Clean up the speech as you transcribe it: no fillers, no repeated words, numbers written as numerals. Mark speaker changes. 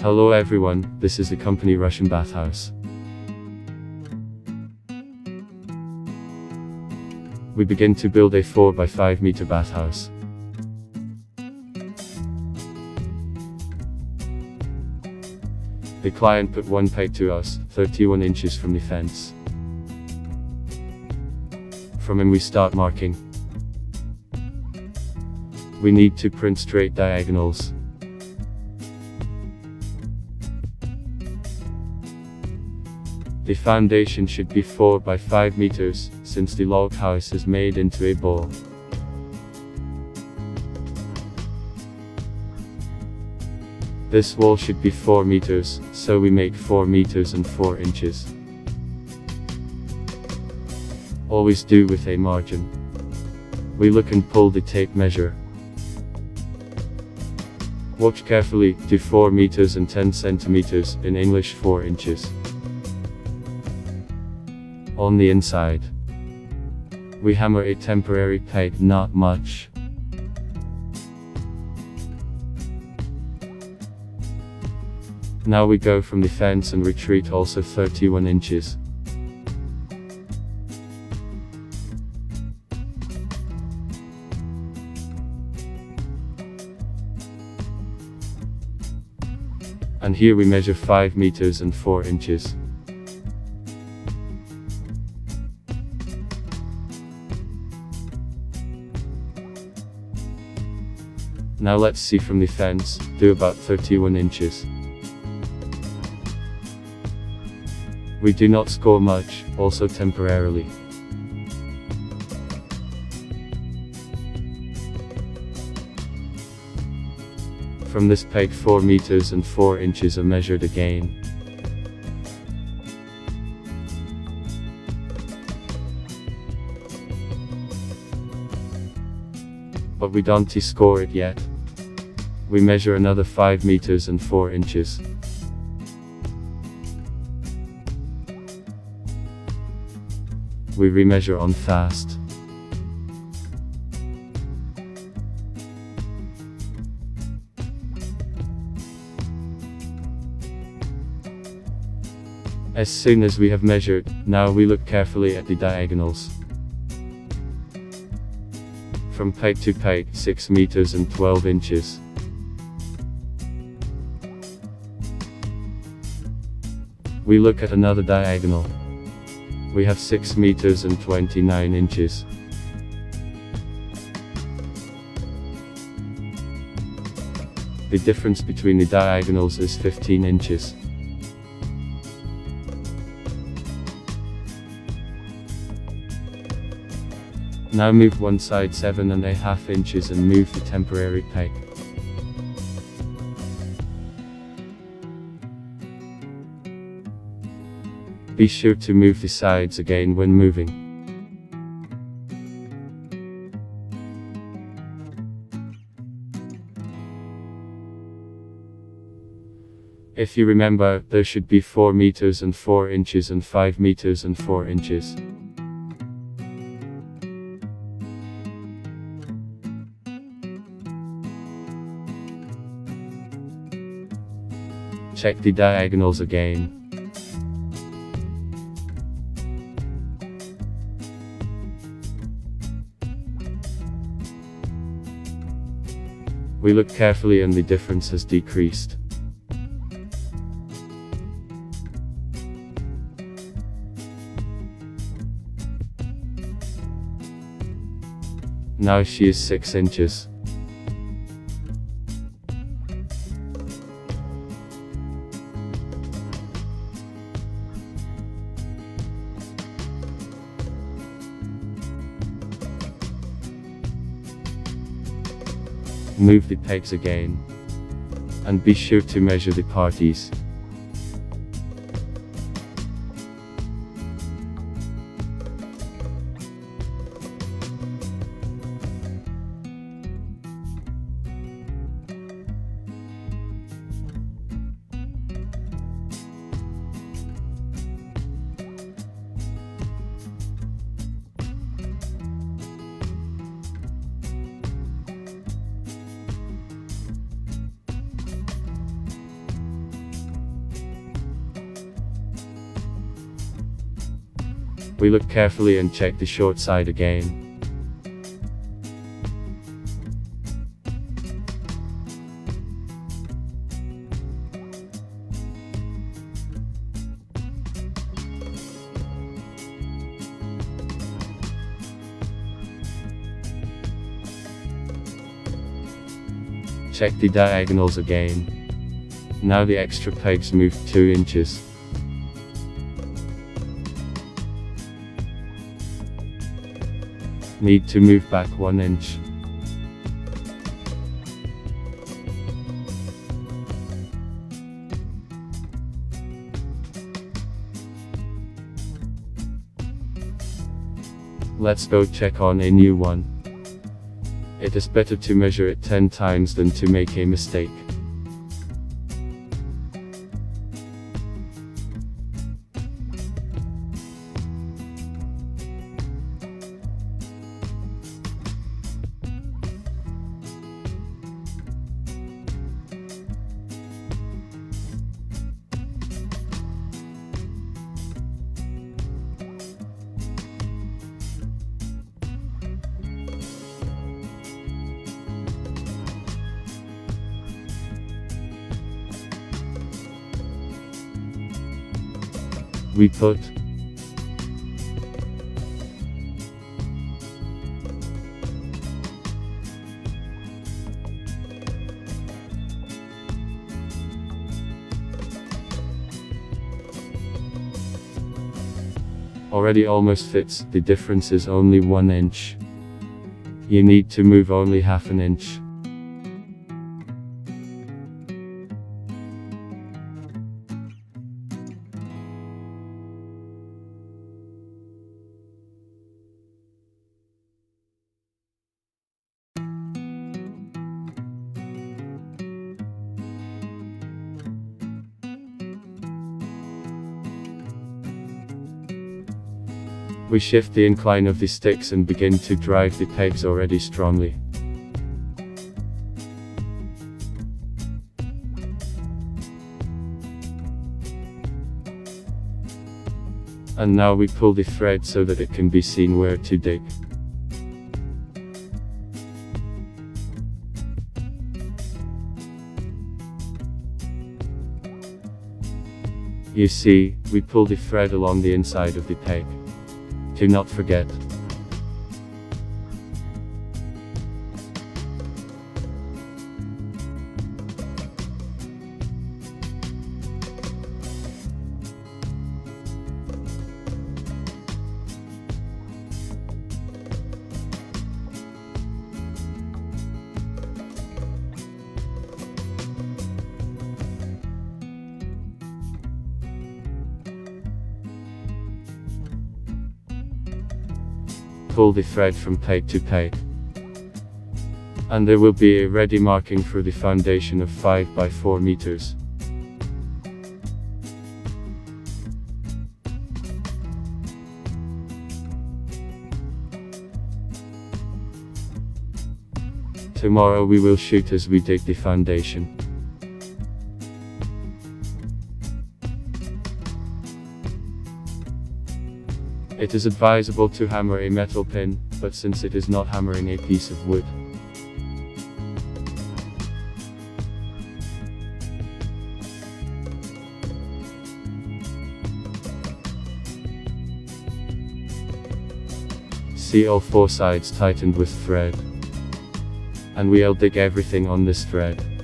Speaker 1: Hello everyone, this is the company Russian Bathhouse. We begin to build a 4 by 5 meter bathhouse. The client put one pipe to us, 31 inches from the fence. From him we start marking. We need to print straight diagonals. The foundation should be 4 by 5 meters, since the log house is made into a bowl. This wall should be 4 meters, so we make 4 meters and 4 inches. Always do with a margin. We look and pull the tape measure. Watch carefully, do 4 meters and 10 centimeters, in English 4 inches. On the inside, we hammer a temporary peg, not much. Now we go from the fence and retreat also 31 inches. And here we measure 5 meters and 4 inches. Now let's see from the fence, do about 31 inches. We do not score much, also temporarily. From this peg 4 meters and 4 inches are measured again. But we don't score it yet. We measure another 5 meters and 4 inches. We remeasure on fast. As soon as we have measured, now we look carefully at the diagonals. From peg to peg, 6 meters and 12 inches. We look at another diagonal. We have 6 meters and 29 inches. The difference between the diagonals is 15 inches. Now move one side 7.5 inches and move the temporary peg. Be sure to move the sides again when moving. If you remember, there should be 4 meters and 4 inches and 5 meters and 4 inches. Check the diagonals again. We look carefully and the difference has decreased. Now she is 6 inches. Move the pegs again. And be sure to measure the parties. We look carefully and check the short side again. Check the diagonals again. Now the extra pegs moved 2 inches. Need to move back 1 inch. Let's go check on a new one. It is better to measure it 10 times than to make a mistake. We put already almost fits, the difference is only 1 inch. You need to move only half an inch. We shift the incline of the sticks and begin to drive the pegs already strongly. And now we pull the thread so that it can be seen where to dig. You see, we pull the thread along the inside of the peg. Do not forget. Pull the thread from peg to peg. And there will be a ready marking for the foundation of 5 by 4 meters. Tomorrow we will shoot as we dig the foundation. It is advisable to hammer a metal pin, but since it is not hammering a piece of wood, see all 4 sides tightened with thread. And we'll dig everything on this thread.